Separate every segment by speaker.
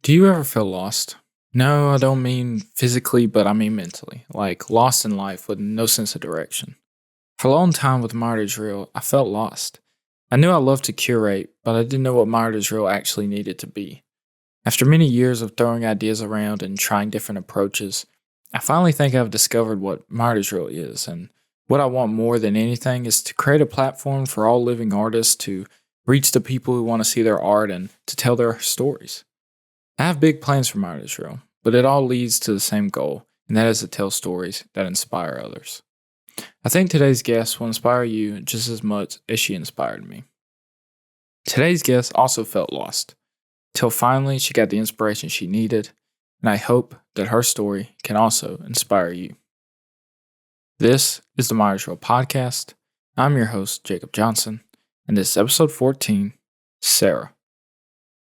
Speaker 1: Do you ever feel lost? No, I don't mean physically, but I mean mentally. Like lost in life with no sense of direction. For a long time with Martyrs Real, I felt lost. I knew I loved to curate, but I didn't know what Martyrs Real actually needed to be. After many years of throwing ideas around and trying different approaches, I finally think I've discovered what Martyrs Real is. And what I want more than anything is to create a platform for all living artists to reach the people who want to see their art and to tell their stories. I have big plans for Mine Israel, but it all leads to the same goal, and that is to tell stories that inspire others. I think today's guest will inspire you just as much as she inspired me. Today's guest also felt lost, till finally she got the inspiration she needed, and I hope that her story can also inspire you. This is the Mine Israel podcast. I'm your host, Jacob Johnson, and this is episode 14, Sara.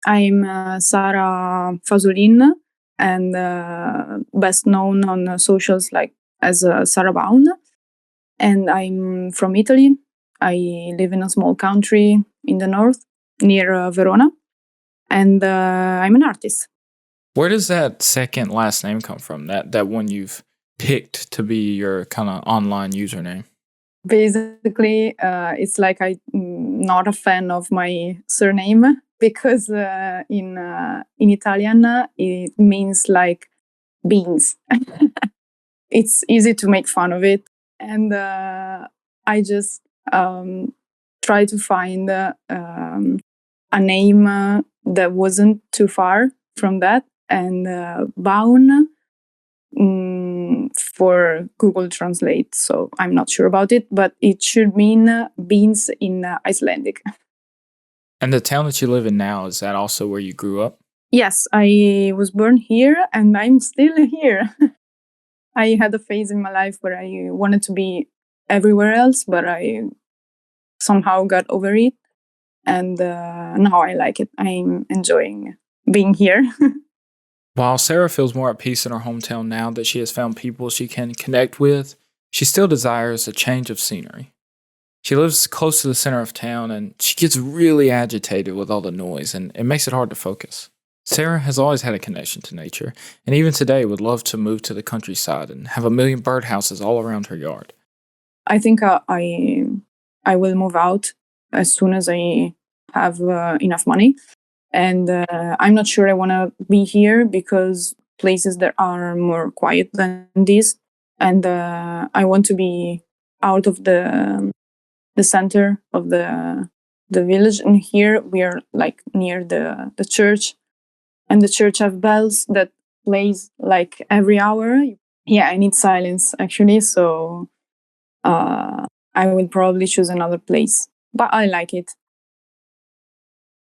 Speaker 2: I'm Sara Fasolin, and best known on socials as Sara Baun. And I'm from Italy. I live in a small country in the north, near Verona, and I'm an artist.
Speaker 1: Where does that second last name come from? That one you've picked to be your kind of online username?
Speaker 2: Basically, it's like I'm not a fan of my surname because in Italian it means like beans. It's easy to make fun of it, and I just try to find a name that wasn't too far from that, and Baun for Google Translate. So I'm not sure about it, but it should mean beans in Icelandic.
Speaker 1: And the town that you live in now, is that also where you grew up?
Speaker 2: Yes, I was born here and I'm still here. I had a phase in my life where I wanted to be everywhere else, but I somehow got over it. And now I like it. I'm enjoying being here.
Speaker 1: While Sara feels more at peace in her hometown now that she has found people she can connect with, she still desires a change of scenery. She lives close to the center of town and she gets really agitated with all the noise, and it makes it hard to focus. Sara has always had a connection to nature, and even today would love to move to the countryside and have a million birdhouses all around her yard.
Speaker 2: I think I will move out as soon as I have enough money. And I'm not sure I want to be here because places that are more quiet than this. And I want to be out of the center of the village. And here we are like near the church. And the church have bells that plays like every hour. Yeah, I need silence actually. So I will probably choose another place. But I like it.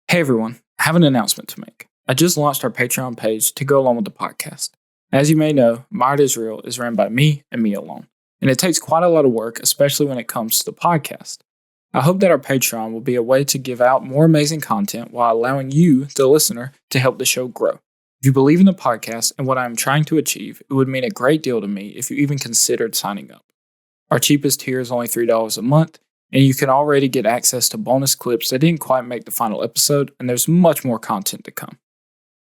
Speaker 1: Hey everyone, I have an announcement to make. I just launched our Patreon page to go along with the podcast. As you may know, Mart Israel is run by me and me alone, and it takes quite a lot of work, especially when it comes to the podcast. I hope that our Patreon will be a way to give out more amazing content while allowing you, the listener, to help the show grow. If you believe in the podcast and what I am trying to achieve, it would mean a great deal to me if you even considered signing up. Our cheapest tier is only $3 a month, and you can already get access to bonus clips that didn't quite make the final episode, and there's much more content to come.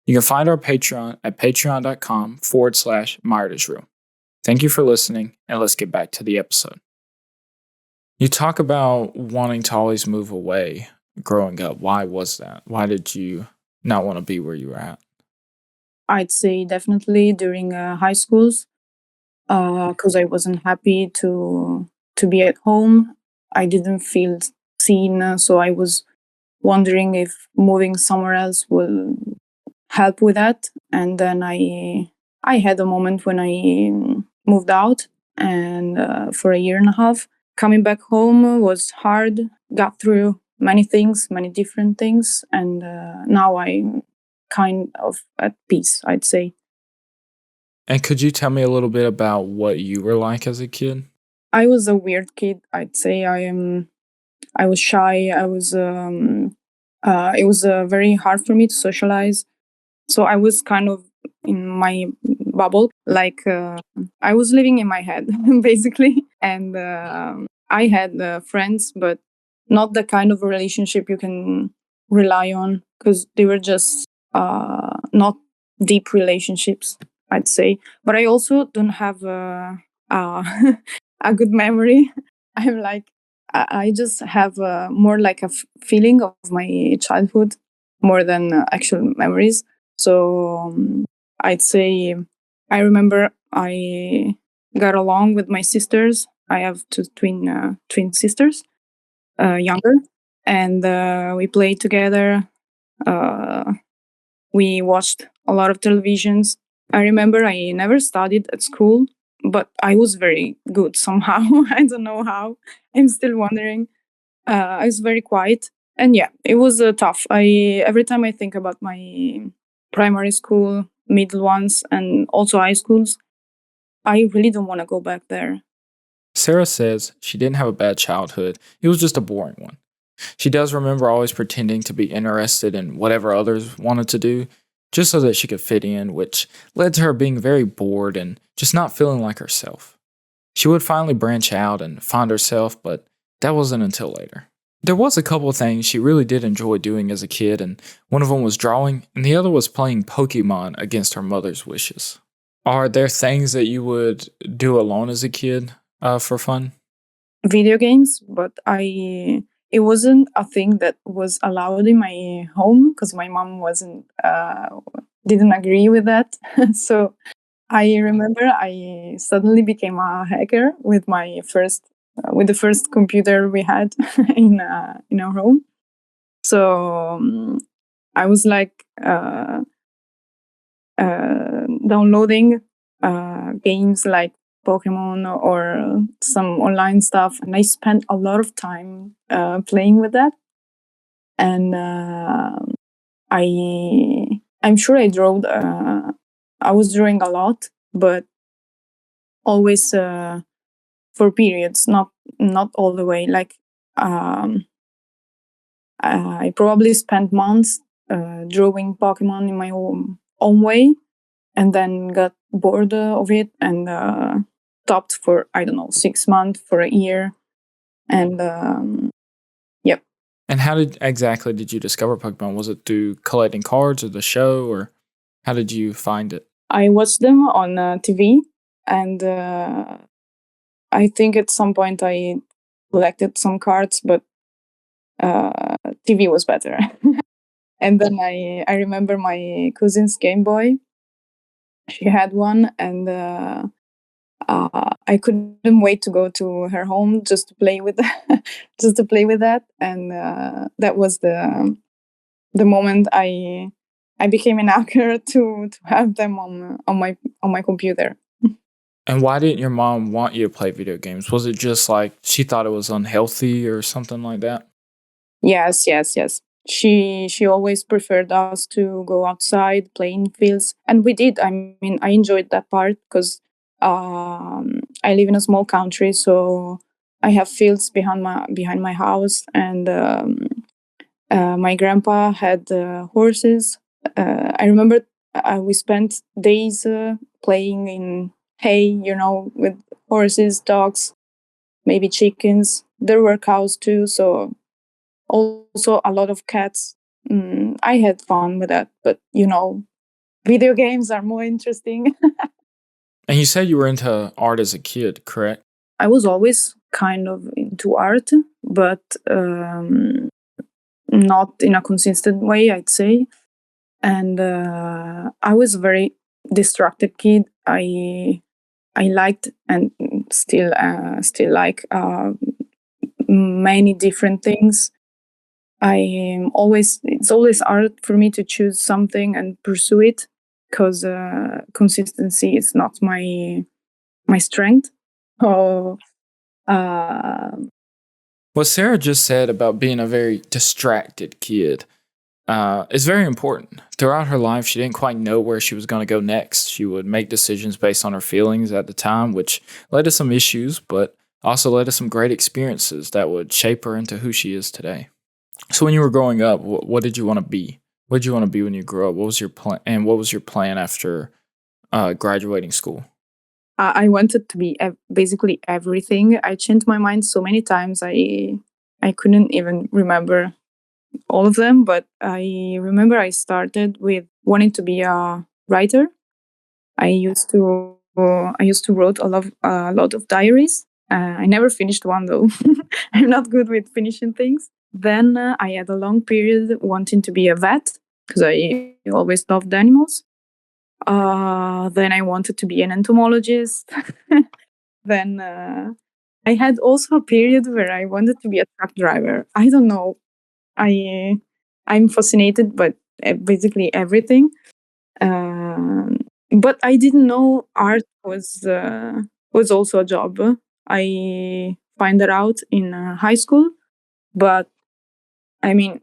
Speaker 1: You can find our Patreon at patreon.com/MyArtIsReal. Thank you for listening, and let's get back to the episode. You talk about wanting to always move away growing up. Why was that? Why did you not want to be where you were at?
Speaker 2: I'd say definitely during high schools, because I wasn't happy to be at home. I didn't feel seen, so I was wondering if moving somewhere else will help with that. And then I had a moment when I moved out, and for a year and a half, coming back home was hard. Got through many things, many different things, and now I'm kind of at peace, I'd say.
Speaker 1: And could you tell me a little bit about what you were like as a kid?
Speaker 2: I was a weird kid, I'd say. I was shy. I was. It was very hard for me to socialize. So I was kind of in my bubble, like I was living in my head, basically. And I had friends, but not the kind of relationship you can rely on because they were just not deep relationships, I'd say. But I also don't have a good memory. I'm like, I just have more like a feeling of my childhood more than actual memories. So I'd say I remember I got along with my sisters. I have two twin sisters, younger, and we played together. Uh, we watched a lot of televisions. I remember I never studied at school, but I was very good somehow. I don't know how. I'm still wondering. I was very quiet, and yeah, it was tough. I every time I think about my primary school, middle ones, and also high schools, I really don't want to go back there.
Speaker 1: Sara says she didn't have a bad childhood, it was just a boring one. She does remember always pretending to be interested in whatever others wanted to do, just so that she could fit in, which led to her being very bored and just not feeling like herself. She would finally branch out and find herself, but that wasn't until later. There was a couple of things she really did enjoy doing as a kid, and one of them was drawing, and the other was playing Pokemon against her mother's wishes. Are there things that you would do alone as a kid for fun?
Speaker 2: Video games, but I it wasn't a thing that was allowed in my home because my mom wasn't didn't agree with that. So I remember I suddenly became a hacker with my first with the first computer we had in our home. So I was like downloading games like Pokemon or some online stuff, and I spent a lot of time playing with that. And I'm sure I drew. I was drawing a lot, but always for periods, not all the way. Like I probably spent months drawing Pokemon in my own way, and then got bored of it and stopped for I don't know 6 months for a year, and yep.
Speaker 1: And how did exactly did you discover Pokemon? Was it through collecting cards or the show, or how did you find it?
Speaker 2: I watched them on TV, and I think at some point I collected some cards, but TV was better. And then I remember my cousin's Game Boy. She had one, and I couldn't wait to go to her home just to play with just to play with that, and that was the moment I became an hacker to have them on my computer.
Speaker 1: And why didn't your mom want you to play video games? Was it just like she thought it was unhealthy or something like that?
Speaker 2: Yes, yes, yes. She always preferred us to go outside, play in fields, and we did. I mean, I enjoyed that part because I live in a small country, so I have fields behind my house, and my grandpa had horses. I remember we spent days playing in hay, with horses, dogs, maybe chickens. There were cows too, so also a lot of cats. I had fun with that, but video games are more interesting.
Speaker 1: And you said you were into art as a kid, correct?
Speaker 2: I was always kind of into art, but not in a consistent way, I'd say. And I was a very distracted kid. I liked and still like many different things. It's always hard for me to choose something and pursue it because consistency is not my strength. So uh,
Speaker 1: What Sara just said about being a very distracted kid is very important. Throughout her life, she didn't quite know where she was going to go next. She would make decisions based on her feelings at the time, which led to some issues, but also led to some great experiences that would shape her into who she is today. So, when you were growing up, what did you want to be? What did you want to be when you grew up? What was your plan? And what was your plan after graduating school?
Speaker 2: I wanted to be basically everything. I changed my mind so many times. I couldn't even remember all of them, but I remember I started with wanting to be a writer. I used to write a lot of diaries. I never finished one though. I'm not good with finishing things. Then I had a long period wanting to be a vet because I always loved animals. Then I wanted to be an entomologist. Then I had also a period where I wanted to be a truck driver. I don't know. I'm fascinated by basically everything. Um, but I didn't know art was also a job. I find that out in high school, but I mean,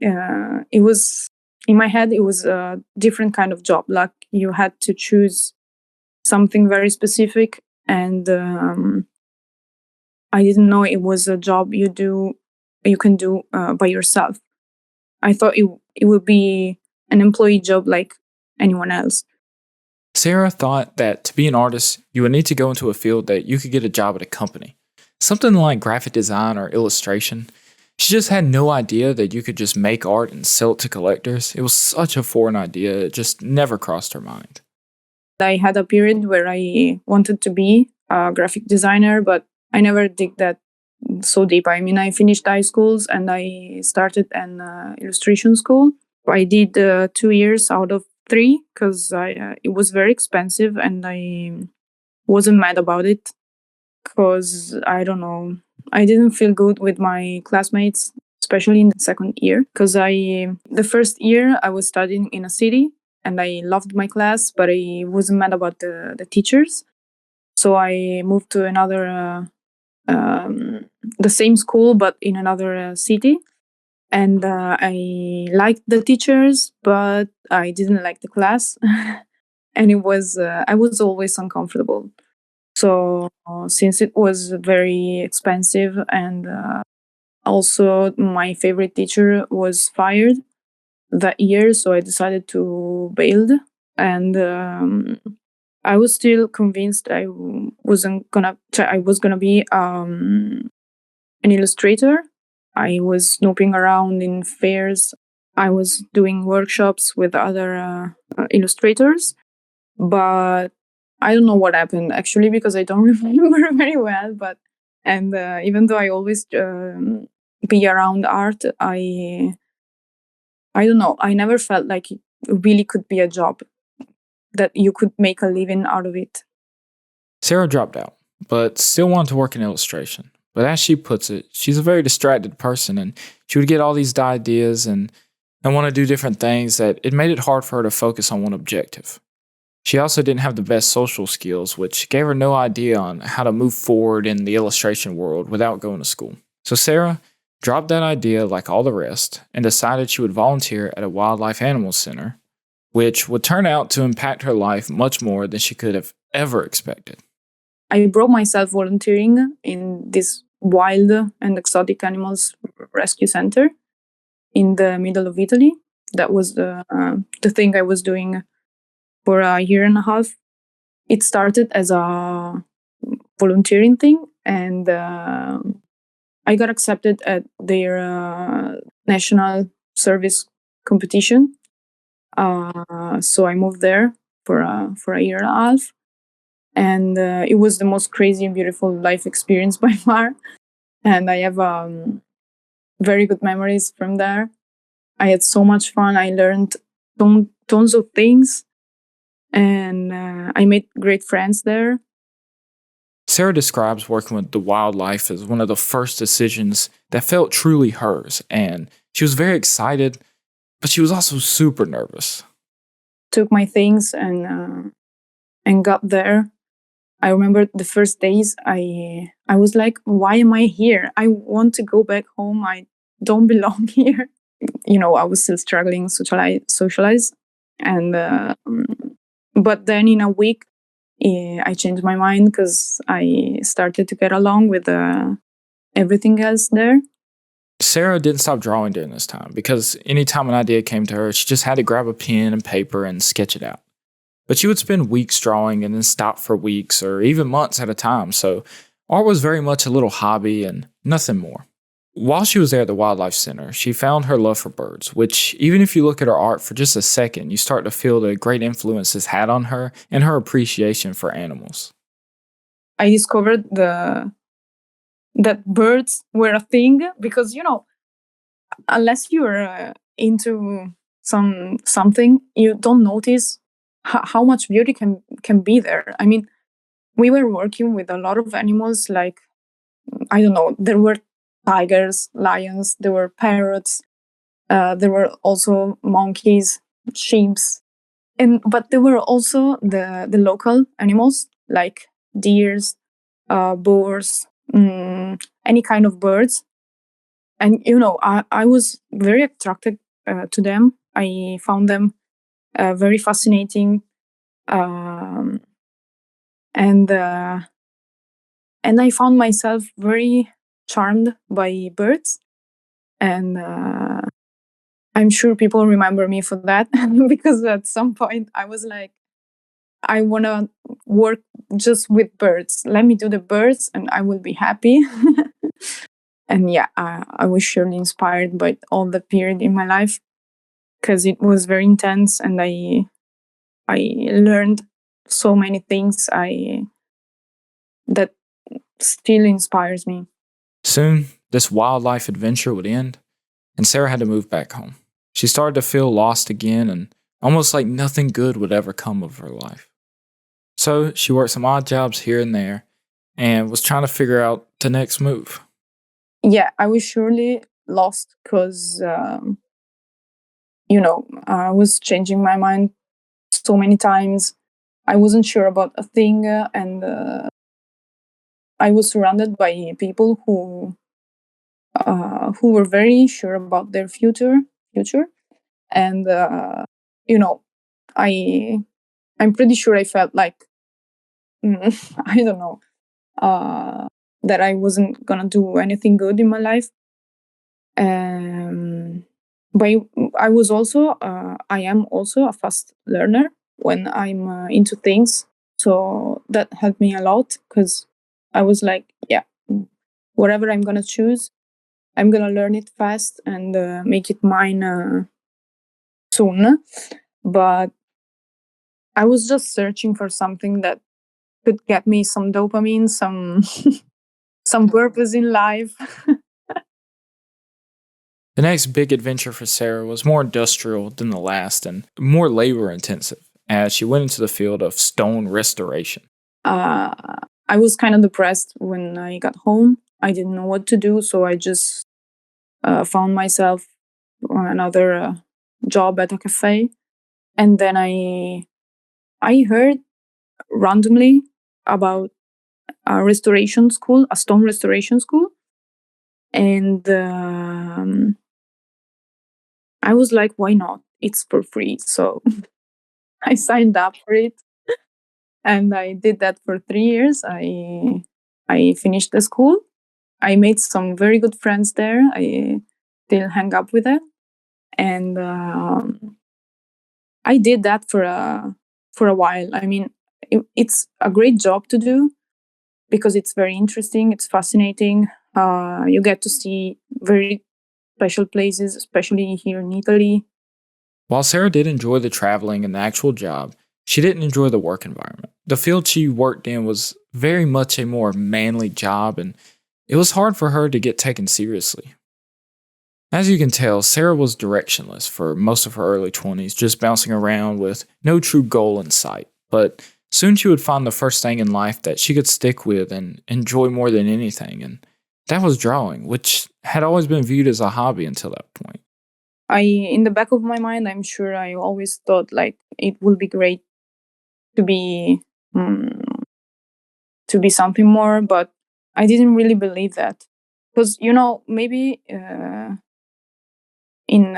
Speaker 2: it was in my head. It was a different kind of job. Like you had to choose something very specific, and I didn't know it was a job you can do by yourself. I thought it would be an employee job like anyone else.
Speaker 1: Sara thought that to be an artist, you would need to go into a field that you could get a job at a company, something like graphic design or illustration. She just had no idea that you could just make art and sell it to collectors. It was such a foreign idea, it just never crossed her mind.
Speaker 2: I had a period where I wanted to be a graphic designer, but I never did that so deep. I mean, I finished high schools and I started an illustration school. I did 2 years out of three because it was very expensive, and I wasn't mad about it because I don't know, I didn't feel good with my classmates, especially in the second year. Because the first year I was studying in a city and I loved my class, but I wasn't mad about the teachers. So I moved to the same school, but in another city. And I liked the teachers, but I didn't like the class. And I was always uncomfortable. So since it was very expensive, and also my favorite teacher was fired that year, so I decided to bail. And I was still convinced I was gonna be an illustrator. I was snooping around in fairs. I was doing workshops with other illustrators, but I don't know what happened actually because I don't remember very well. But and even though I always be around art, I don't know. I never felt like it really could be a job that you could make a living out of it.
Speaker 1: Sara dropped out, but still wanted to work in illustration. But as she puts it, she's a very distracted person, and she would get all these ideas and want to do different things that it made it hard for her to focus on one objective. She also didn't have the best social skills, which gave her no idea on how to move forward in the illustration world without going to school. So Sara dropped that idea like all the rest and decided she would volunteer at a wildlife animal center, which would turn out to impact her life much more than she could have ever expected.
Speaker 2: I brought myself volunteering in this wild and exotic animals rescue center in the middle of Italy. That was the thing I was doing for a year and a half. It started as a volunteering thing, and I got accepted at their national service competition. So I moved there for a year and a half, and it was the most crazy and beautiful life experience by far. And I have very good memories from there. I had so much fun. I learned tons of things, and I made great friends there.
Speaker 1: Sara describes working with the wildlife as one of the first decisions that felt truly hers, and she was very excited, but she was also super nervous.
Speaker 2: Took my things and got there. I remember the first days I was like, why am I here? I want to go back home. I don't belong here. You know, I was still struggling to socialize. And but then in a week, I changed my mind because I started to get along with everything else there.
Speaker 1: Sara didn't stop drawing during this time because anytime an idea came to her, she just had to grab a pen and paper and sketch it out. But she would spend weeks drawing and then stop for weeks or even months at a time, so art was very much a little hobby and nothing more. While she was there at the Wildlife Center, she found her love for birds, which, even if you look at her art for just a second, you start to feel the great influence this had on her and her appreciation for animals.
Speaker 2: I discovered the that birds were a thing because unless you're into something, you don't notice how much beauty can be there. I mean, we were working with a lot of animals, like, I don't know, there were tigers, lions, there were parrots, there were also monkeys, sheeps, and but there were also the local animals like deers, boars, any kind of birds. And I was very attracted to them. I found them very fascinating, um, and and I found myself very charmed by birds. And I'm sure people remember me for that because at some point I was like, I want to work just with birds. Let me do the birds, and I will be happy. And yeah, I was surely inspired by all the period in my life because it was very intense, and I learned so many things I that still inspires me.
Speaker 1: Soon, this wildlife adventure would end, and Sarah had to move back home. She started to feel lost again and almost like nothing good would ever come of her life. So she worked some odd jobs here and there and was trying to figure out the next move.
Speaker 2: Yeah, I was surely lost because I was changing my mind so many times. I wasn't sure about a thing, and I was surrounded by people who were very sure about their future, and you know, I I'm pretty sure I felt like I don't know, uh, that I wasn't gonna do anything good in my life. Um, but I am also a fast learner when I'm into things. So that helped me a lot because I was like, yeah, whatever I'm gonna choose, I'm gonna learn it fast and make it mine soon. But I was just searching for something that could get me some dopamine, some some purpose in life.
Speaker 1: The next big adventure for Sarah was more industrial than the last and more labor intensive as she went into the field of stone restoration.
Speaker 2: uh, I was kind of depressed when I got home. I didn't know what to do, so I just found myself another job at a cafe, and then I heard randomly about a restoration school, a stone restoration school, and I was like, why not? It's for free, so I signed up for it, and I did that for 3 years. I finished the school. I made some very good friends there. I still hang up with them, and I did that for a while. I mean, it's a great job to do because it's very interesting. It's fascinating. You get to see very special places, especially here in Italy.
Speaker 1: While Sarah did enjoy the traveling and the actual job, she didn't enjoy the work environment. The field she worked in was very much a more manly job, and it was hard for her to get taken seriously. As you can tell, Sarah was directionless for most of her early 20s, just bouncing around with no true goal in sight. But soon she would find the first thing in life that she could stick with and enjoy more than anything, and that was drawing, which had always been viewed as a hobby until that point.
Speaker 2: In the back of my mind, I'm sure I always thought like it would be great to be um, to be something more, but I didn't really believe that because maybe in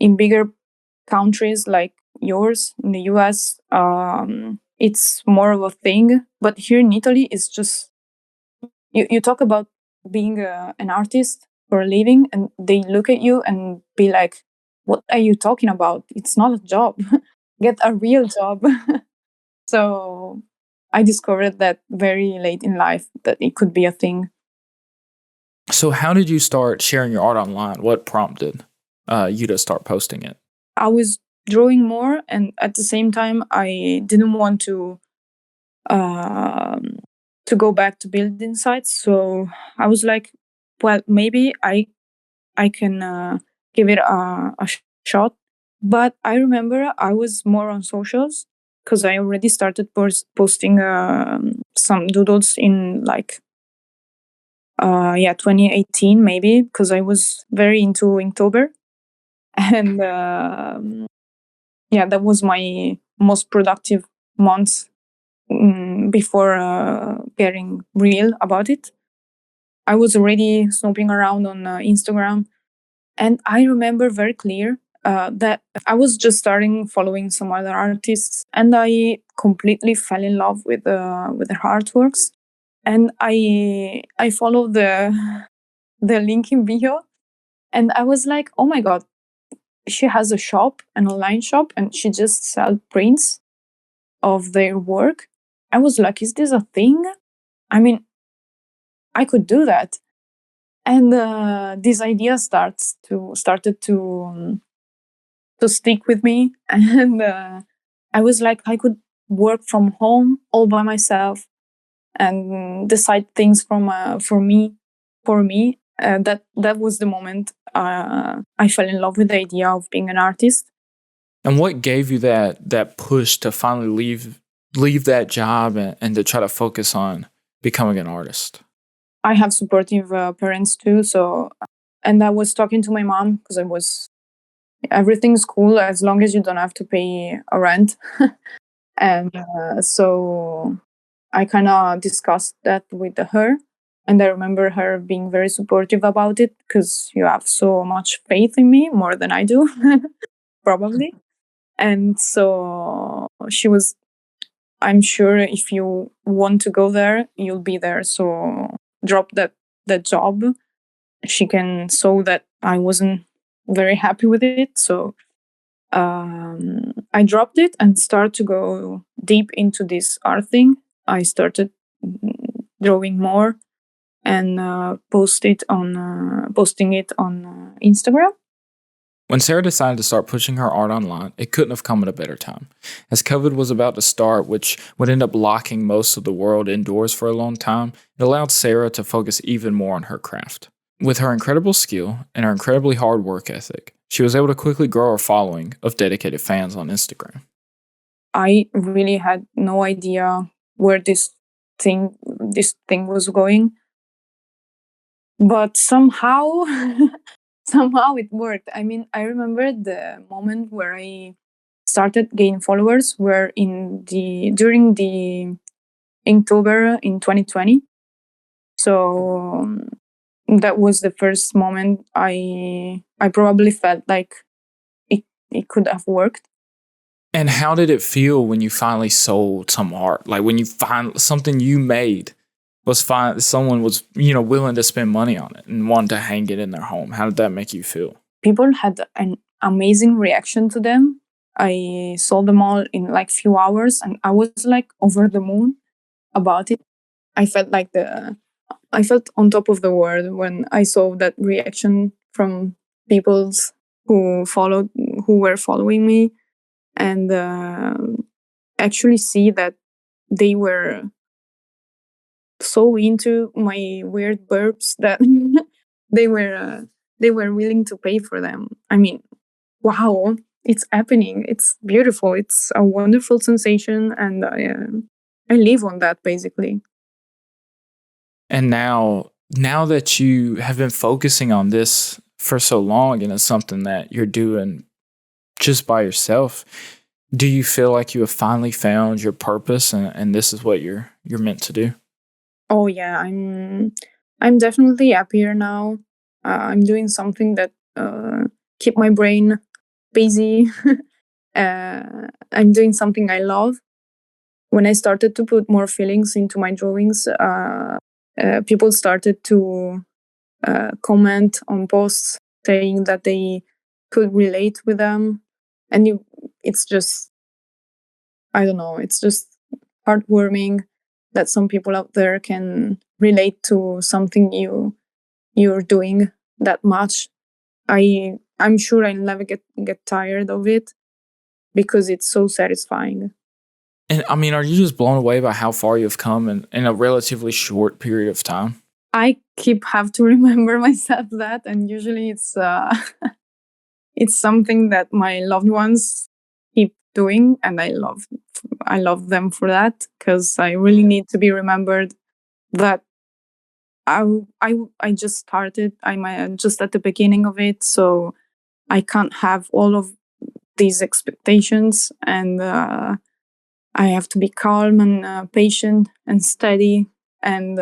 Speaker 2: in bigger countries like yours in the US, it's more of a thing. But here in Italy, it's just you talk about being an artist for a living, and they look at you and be like, "What are you talking about? It's not a job. Get a real job." So I discovered that very late in life that it could be a thing.
Speaker 1: So, how did you start sharing your art online? What prompted you to start posting it?
Speaker 2: I was drawing more, and at the same time, I didn't want um, to go back to building sites. So I was like, well, maybe I can give it a shot. But I remember I was more on socials because I already started posting some doodles in like 2018 maybe, because I was very into Inktober. And yeah, that was my most productive month before getting real about it. I was already snooping around on Instagram, and I remember very clear that I was just starting following some other artists, and I completely fell in love with their artworks. And I followed the link in bio, and I was like, oh my god, she has a shop, an online shop, and she just sells prints of their work. I was like, is this a thing? I mean, I could do that. And this idea started to stick with me. And I was like, I could work from home all by myself and decide things from for me. That was the moment I fell in love with the idea of being an artist.
Speaker 1: And what gave you that push to finally leave that job and to try to focus on becoming an artist?
Speaker 2: I have supportive parents too, so and I was talking to my mom because I was everything's cool as long as you don't have to pay a rent. And so I kind of discussed that with her. And I remember her being very supportive about it because you have so much faith in me, more than I do, probably. And so she was, I'm sure if you want to go there, you'll be there. So drop that job. She can saw that I wasn't very happy with it. So I dropped it and started to go deep into this art thing. I started drawing more and posting it on Instagram.
Speaker 1: When Sarah decided to start pushing her art online, it couldn't have come at a better time. As COVID was about to start, which would end up locking most of the world indoors for a long time, it allowed Sarah to focus even more on her craft. With her incredible skill and her incredibly hard work ethic, she was able to quickly grow her following of dedicated fans on Instagram.
Speaker 2: I really had no idea where this thing was going, but somehow somehow it worked. I mean, I remember the moment where I started gaining followers were in the during the Inktober in 2020. So that was the first moment I probably felt like it could have worked.
Speaker 1: And how did it feel when you finally sold some art? Like when you find something you made was fine, someone was, willing to spend money on it and wanted to hang it in their home. How did that make you feel?
Speaker 2: People had an amazing reaction to them. I sold them all in like few hours, and I was like over the moon about it. I felt like I felt on top of the world when I saw that reaction from people's who were following me, and actually see that they were so into my weird burps that they were uh, they were willing to pay for them. I mean, wow, it's happening. It's beautiful. It's a wonderful sensation, and I live on that basically.
Speaker 1: And now that you have been focusing on this for so long and it's something that you're doing just by yourself, do you feel like you have finally found your purpose and this is what you're meant to do?
Speaker 2: Oh yeah, I'm definitely happier now. I'm doing something that keep my brain busy. I'm doing something I love. When I started to put more feelings into my drawings, people started to comment on posts saying that they could relate with them, and it's just, I don't know, it's just heartwarming that some people out there can relate to something you're doing that much. I'm sure I'll never get tired of it because it's so satisfying.
Speaker 1: And I mean, are you just blown away by how far you've come in a relatively short period of time?
Speaker 2: I have to remember myself that, and usually it's something that my loved ones keep doing, and I love them for that, because I really need to be remembered that I just started. I'm just at the beginning of it, so I can't have all of these expectations, and I have to be calm and patient and steady, and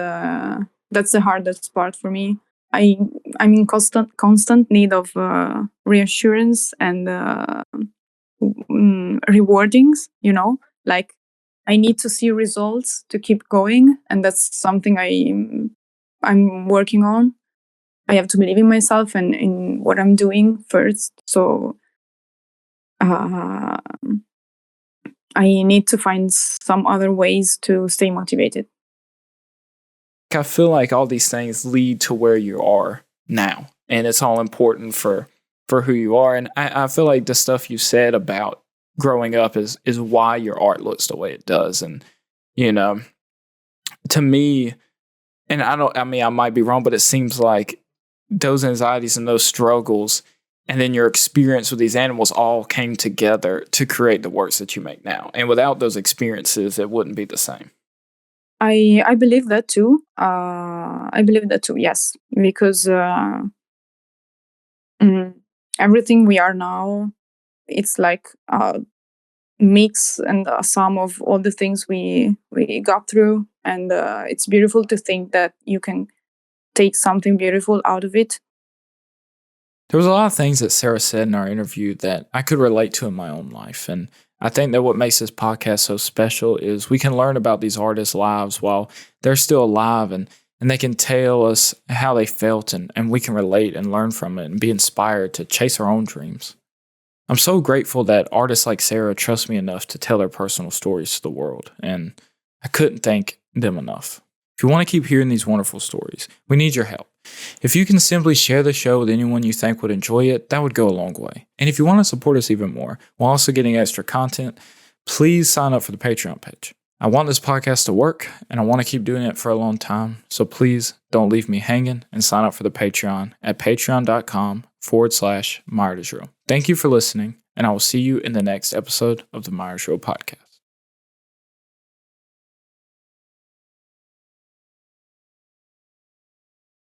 Speaker 2: that's the hardest part for me. I'm in constant need of reassurance and rewardings. Like I need to see results to keep going, and that's something I'm working on. I have to believe in myself and in what I'm doing first. So uh, I need to find some other ways to stay motivated.
Speaker 1: I feel like all these things lead to where you are now, and it's all important for who you are. And I feel like the stuff you said about growing up is why your art looks the way it does. And you know, to me, and I mean, I might be wrong, but it seems like those anxieties and those struggles and then your experience with these animals all came together to create the works that you make now. And without those experiences, it wouldn't be the same.
Speaker 2: I believe that too. I believe that too. Yes, because mm, everything we are now, it's like a mix and a sum of all the things we got through, and it's beautiful to think that you can take something beautiful out of it.
Speaker 1: There was a lot of things that Sara said in our interview that I could relate to in my own life. And I think that what makes this podcast so special is we can learn about these artists' lives while they're still alive, and they can tell us how they felt, and we can relate and learn from it and be inspired to chase our own dreams. I'm so grateful that artists like Sara trust me enough to tell their personal stories to the world, and I couldn't thank them enough. If you want to keep hearing these wonderful stories, we need your help. If you can simply share the show with anyone you think would enjoy it, that would go a long way. And if you want to support us even more, while also getting extra content, please sign up for the Patreon page. I want this podcast to work, and I want to keep doing it for a long time, so please don't leave me hanging and sign up for the Patreon at patreon.com/MyArtistReal. Thank you for listening, and I will see you in the next episode of the My Artist Real podcast.